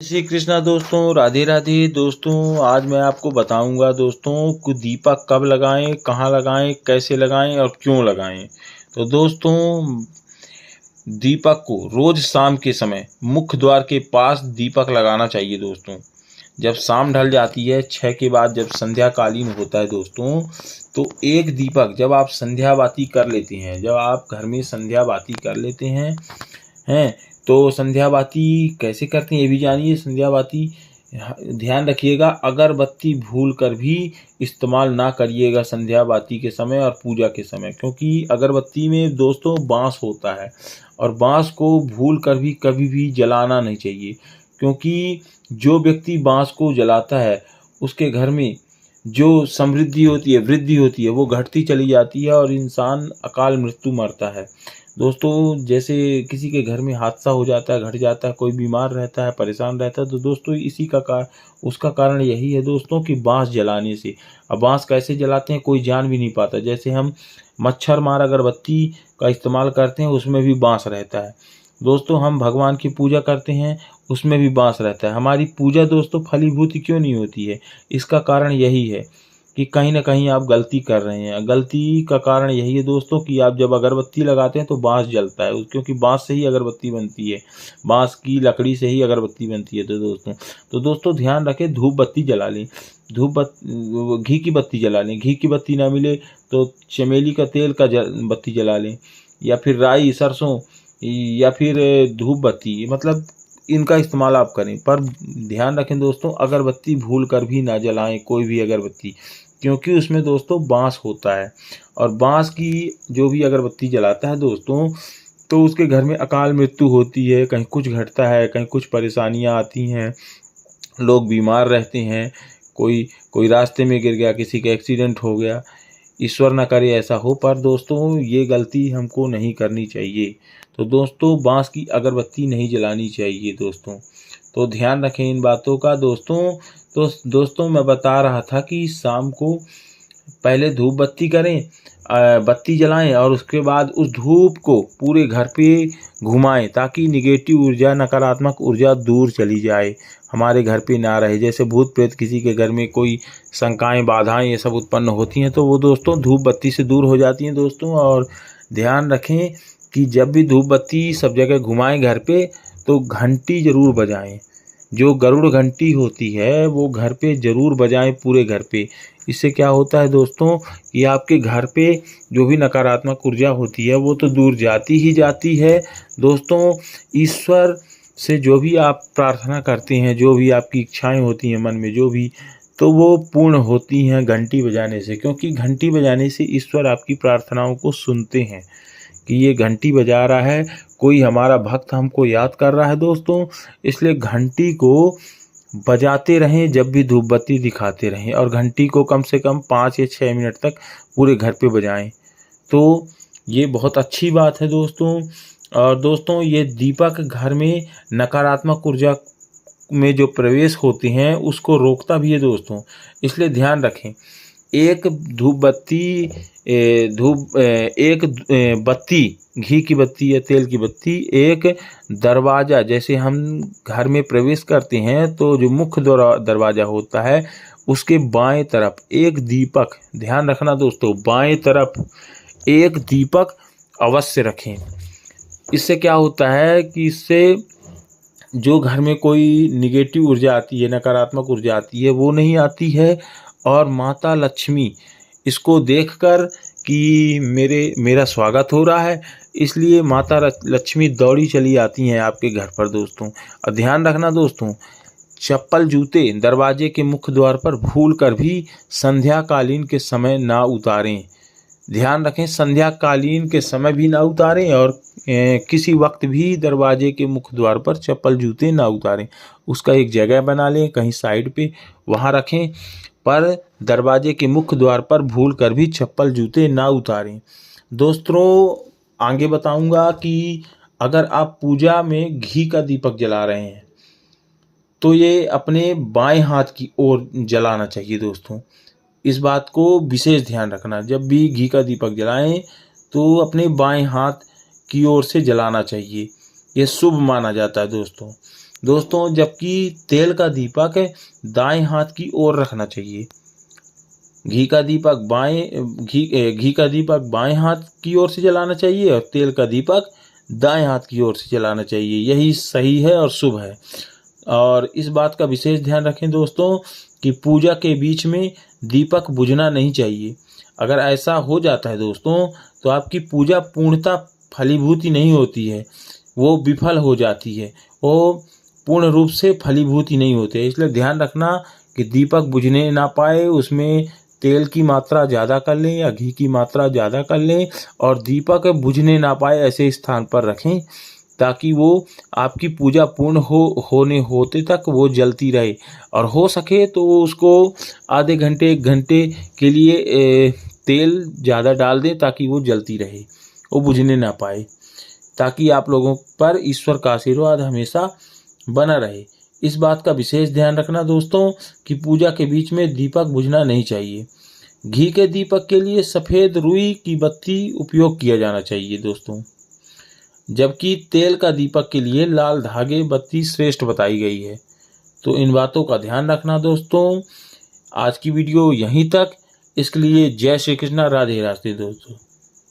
श्री कृष्णा दोस्तों, राधे राधे दोस्तों। आज मैं आपको बताऊंगा दोस्तों कि दीपक कब लगाएं, कहाँ लगाएं, कैसे लगाएं और क्यों लगाएं। तो दोस्तों, दीपक को रोज शाम के समय मुख्य द्वार के पास दीपक लगाना चाहिए दोस्तों। जब शाम ढल जाती है 6 के बाद, जब संध्या कालीन होता है दोस्तों, तो एक दीपक जब आप संध्या बाती कर लेते हैं, जब आप घर में संध्या बाती कर लेते हैं तो संध्या बाती कैसे करते हैं ये भी जानिए। संध्या बाती ध्यान रखिएगा, अगरबत्ती भूल कर भी इस्तेमाल ना करिएगा संध्या बाती के समय और पूजा के समय, क्योंकि अगरबत्ती में दोस्तों बांस होता है और बांस को भूल कर भी कभी भी जलाना नहीं चाहिए, क्योंकि जो व्यक्ति बांस को जलाता है उसके घर में जो समृद्धि होती है, वृद्धि होती है, वो घटती चली जाती है और इंसान अकाल मृत्यु मरता है दोस्तों। जैसे किसी के घर में हादसा हो जाता है, घट जाता है, कोई बीमार रहता है, परेशान रहता है, तो दोस्तों इसी का उसका कारण यही है दोस्तों कि बांस जलाने से। अब बांस कैसे जलाते हैं कोई जान भी नहीं पाता। जैसे हम मच्छर मार अगरबत्ती का इस्तेमाल करते हैं, उसमें भी बांस रहता है दोस्तों। हम भगवान की पूजा करते हैं, उसमें भी बांस रहता है। हमारी पूजा दोस्तों फलीभूत क्यों नहीं होती है? इसका कारण यही है कि कहीं ना कहीं आप गलती कर रहे हैं। गलती का कारण यही है दोस्तों कि आप जब अगरबत्ती लगाते हैं तो बांस जलता है, क्योंकि बांस से ही अगरबत्ती बनती है, बांस की लकड़ी से ही अगरबत्ती बनती है। तो दोस्तों ध्यान रखें, धूप बत्ती जला लें, घी की बत्ती जला लें। घी की बत्ती ना मिले तो चमेली का तेल का बत्ती जला लें, या फिर राई, सरसों, या फिर धूप बत्ती, मतलब इनका इस्तेमाल आप करें। पर ध्यान रखें दोस्तों, अगरबत्ती भूल कर भी ना जलाएं कोई भी अगरबत्ती, क्योंकि उसमें दोस्तों बांस होता है और बांस की जो भी अगरबत्ती जलाता है दोस्तों, तो उसके घर में अकाल मृत्यु होती है। कहीं कुछ घटता है, कहीं कुछ परेशानियां आती हैं, लोग बीमार रहते हैं, कोई कोई रास्ते में गिर गया, किसी का एक्सीडेंट हो गया। ईश्वर ना करे ऐसा हो, पर दोस्तों ये गलती हमको नहीं करनी चाहिए। तो दोस्तों बांस की अगरबत्ती नहीं जलानी चाहिए दोस्तों। तो ध्यान रखें इन बातों का दोस्तों। तो दोस्तों मैं बता रहा था कि शाम को पहले धूप बत्ती करें, बत्ती जलाएं और उसके बाद उस धूप को पूरे घर पे घुमाएं, ताकि निगेटिव ऊर्जा, नकारात्मक ऊर्जा दूर चली जाए, हमारे घर पे ना रहे। जैसे भूत प्रेत किसी के घर में कोई शंकाएं, बाधाएं ये सब उत्पन्न होती हैं, तो वो दोस्तों धूप बत्ती से दूर हो जाती हैं दोस्तों। और ध्यान रखें कि जब भी धूप बत्ती सब जगह घुमाएं घर पे, तो घंटी ज़रूर बजाएं। जो गरुड़ घंटी होती है वो घर पे ज़रूर बजाएं, पूरे घर पे। इससे क्या होता है दोस्तों कि आपके घर पे जो भी नकारात्मक ऊर्जा होती है वो तो दूर जाती ही जाती है दोस्तों। ईश्वर से जो भी आप प्रार्थना करते हैं, जो भी आपकी इच्छाएं होती हैं मन में, जो भी, तो वो पूर्ण होती हैं घंटी बजाने से, क्योंकि घंटी बजाने से ईश्वर आपकी प्रार्थनाओं को सुनते हैं कि ये घंटी बजा रहा है, कोई हमारा भक्त हमको याद कर रहा है दोस्तों। इसलिए घंटी को बजाते रहें, जब भी धूप बत्ती दिखाते रहें, और घंटी को कम से कम 5 या 6 मिनट तक पूरे घर पे बजाएं। तो ये बहुत अच्छी बात है दोस्तों। और दोस्तों ये दीपक घर में नकारात्मक ऊर्जा में जो प्रवेश होते हैं उसको रोकता भी है दोस्तों। इसलिए ध्यान रखें, एक धूप बत्ती एक बत्ती, घी की बत्ती या तेल की बत्ती, एक दरवाज़ा, जैसे हम घर में प्रवेश करते हैं तो जो मुख्य दरवाज़ा होता है उसके बाएं तरफ एक दीपक, ध्यान रखना दोस्तों, बाएं तरफ एक दीपक अवश्य रखें। इससे क्या होता है कि इससे जो घर में कोई निगेटिव ऊर्जा आती है, नकारात्मक ऊर्जा आती है, वो नहीं आती है। और माता लक्ष्मी इसको देखकर कि मेरा स्वागत हो रहा है, इसलिए माता लक्ष्मी दौड़ी चली आती हैं आपके घर पर दोस्तों। और ध्यान रखना दोस्तों, चप्पल जूते दरवाजे के मुख्य द्वार पर भूल कर भी संध्या कालीन के समय ना उतारें। ध्यान रखें, संध्या कालीन के समय भी ना उतारें और किसी वक्त भी दरवाजे के मुख्य द्वार पर चप्पल जूते ना उतारें। उसका एक जगह बना लें कहीं साइड पे, वहाँ रखें, पर दरवाजे के मुख्य द्वार पर भूल कर भी चप्पल जूते ना उतारें दोस्तों। आगे बताऊंगा कि अगर आप पूजा में घी का दीपक जला रहे हैं तो ये अपने बाएं हाथ की ओर जलाना चाहिए दोस्तों। इस बात को विशेष ध्यान रखना, जब भी घी का दीपक जलाएं तो अपने बाएं हाथ की ओर से जलाना चाहिए, ये शुभ माना जाता है दोस्तों। दोस्तों, जबकि तेल का दीपक दाएं हाथ की ओर रखना चाहिए। घी का दीपक बाएं हाथ की ओर से जलाना चाहिए और तेल का दीपक दाएं हाथ की ओर से जलाना चाहिए। यही सही है और शुभ है। और इस बात का विशेष ध्यान रखें दोस्तों कि पूजा के बीच में दीपक बुझना नहीं चाहिए। अगर ऐसा हो जाता है दोस्तों तो आपकी पूजा पूर्णतः फलीभूत नहीं होती है, वो विफल हो जाती है, वो पूर्ण रूप से फलीभूत नहीं होते। इसलिए ध्यान रखना कि दीपक बुझने ना पाए, उसमें तेल की मात्रा ज़्यादा कर लें या घी की मात्रा ज़्यादा कर लें और दीपक बुझने ना पाए ऐसे स्थान पर रखें ताकि वो आपकी पूजा पूर्ण होते तक वो जलती रहे। और हो सके तो उसको आधे घंटे 1 घंटे के लिए तेल ज़्यादा डाल दें ताकि वो जलती रहे, वो बुझने ना पाए, ताकि आप लोगों पर ईश्वर का आशीर्वाद हमेशा बना रहे। इस बात का विशेष ध्यान रखना दोस्तों कि पूजा के बीच में दीपक बुझना नहीं चाहिए। घी के दीपक के लिए सफ़ेद रुई की बत्ती उपयोग किया जाना चाहिए दोस्तों, जबकि तेल का दीपक के लिए लाल धागे बत्ती श्रेष्ठ बताई गई है। तो इन बातों का ध्यान रखना दोस्तों। आज की वीडियो यहीं तक। इसके लिए जय श्री कृष्णा, राधे राधे दोस्तों।